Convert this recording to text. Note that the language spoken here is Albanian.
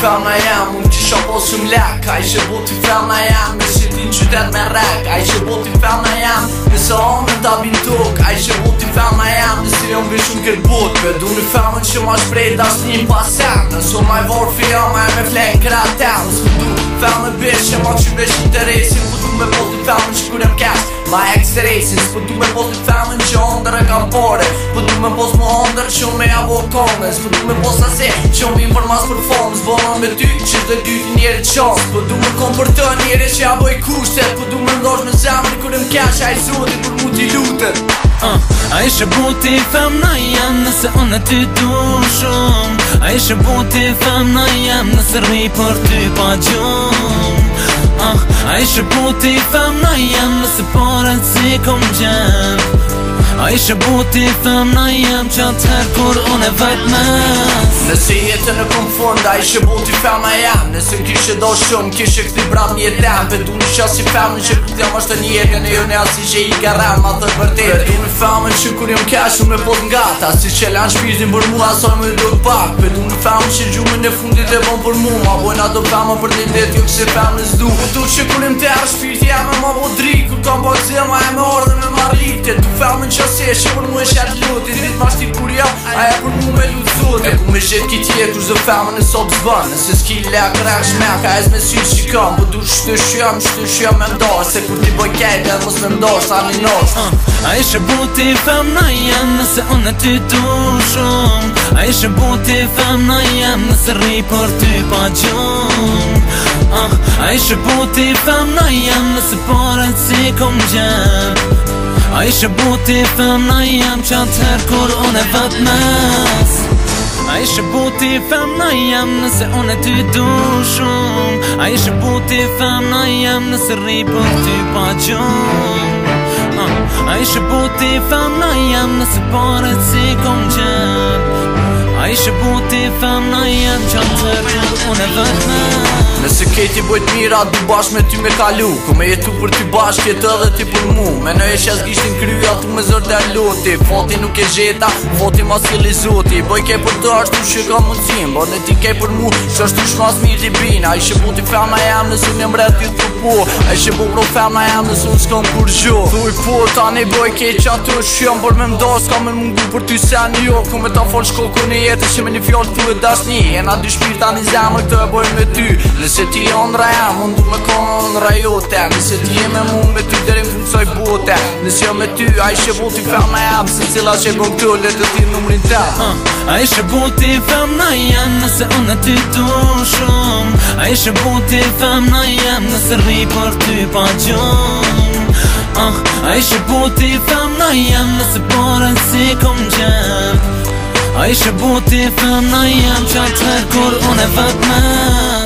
femna jam, unë kisha posëm lek. A ishe boti femna jam, nëse ti në qytet me rek. A ishe boti femna jam, nëse omen ta bin tuk. A ishe boti femna jam, nëse jom vishun kër bot. Vedu në femën që ma shprej dash njën pasen. Nëso maj vor fia ma e me flen kraten. Nësë du femën bish që ma që vesh interesin. Po du me boti femën që kurem kesh ma ekstresin. Po du me boti femën që ondër e kam pare. Po du me pos më ondër që me avo konges. Po du me pos ase që mi për mas performance. Bona me ty që dhe dy njeri qans. Po du me kom për të njeri që ja boj kushtet. Po du me ndosh me zemën kurem kesh a i zotin për mu t'i lutet. A ishe boti femna jam nëse unë ty du shumë. A ishe boti femna jam nëse rri për ty pa gjumë. A ishe boti femna jam nëse parën si kom gjem. A ishe boti femna jam që atëher kur unë e vajt mes. Nëse jetën e kom fund, a ishe boti femna jam. Nëse m'kishe do shumë, kishe këti bram një tem. Pedu në qa si femën që këtë jam është një jetën e jo ne asi që i garem ma të vërtet. Pedu në femën që kur jom kesh unë me pot ngata. Si që lan shpirtin për mu asoj me do pak. Pedu në femën që gjumën e fundit e bon për mu. Ma bojnë ato femën për një det jo këse femën s'du. Pedu që kur jom terë shpirti jam e ma bodri. Kur kam bak zema e me ordë me marrite. Tu femën që se që për mu e shet lutin. Dit ma shti kur jam, aja për mu me lut zotin. E ku me shet ki tjetur zë femën e sot zbën. Nëse s'ki lek rek shmek, a ez me sy që kam. Po du shtë shyam me mdo. Se kur ti boj kejt edhe mos me mdo, sa një nos. A ishe boti femna jam nëse unë ty du shumë. A ishe boti femna jam nëse rri për ty pa gjumë. A ishe boti femna jam nëse parën si kom gjem. A ishe boti femna jam që atëher kur unë e vët mes. A ishe boti femna jam nëse unë ty du shumë. A ishe boti femna jam nëse rri për ty pa gjumë. A ishe boti femna jam nëse parët si kom gjem. A ishe boti femna jam që atëher kur unë e vët mes. Nëse kejti bojt mira, du bashk me ty me kalu. Ku me jetu për ty bashk, jetë edhe ty për mu. Me në e shes gishtin kryja, tu me zërde loti. Foti nuk e gjeta, foti ma s'ke lizoti. Boj ke për të ashtu që ka mundësim. Bo në ti kej për mu, që ashtu shmas mirë t'i bin. A ishe boti femna jam nësë unë jem ret t'ju po. A ishe bo pro femna jam nësë unë s'kom kur gjo. Thuj po, tani boj kej që ato shjom. Por me mdo s'ka me mungu për ty sen jo. Ku me ta fol shkoko në jetë që me një fjall t'u e dasni. Jena dy shpirë tani zemër këtë e boj me ty. Nëse ti ondra jam, unë du me konë ondra jote. Nëse ti je me mu me ty deri më fundsoj bote. Nëse jo me ty, a ishe boti femna jam. Se cila që e bon këtu, le të ti numrin tem. A ishe boti femna jam nëse unë ty du shumë. A ishe boti femna jam nëse rri për ty pa gjumë. A ishe boti femna jam nëse parën si kom gjem. A ishe boti femna jam që atëher kur unë e vët mes.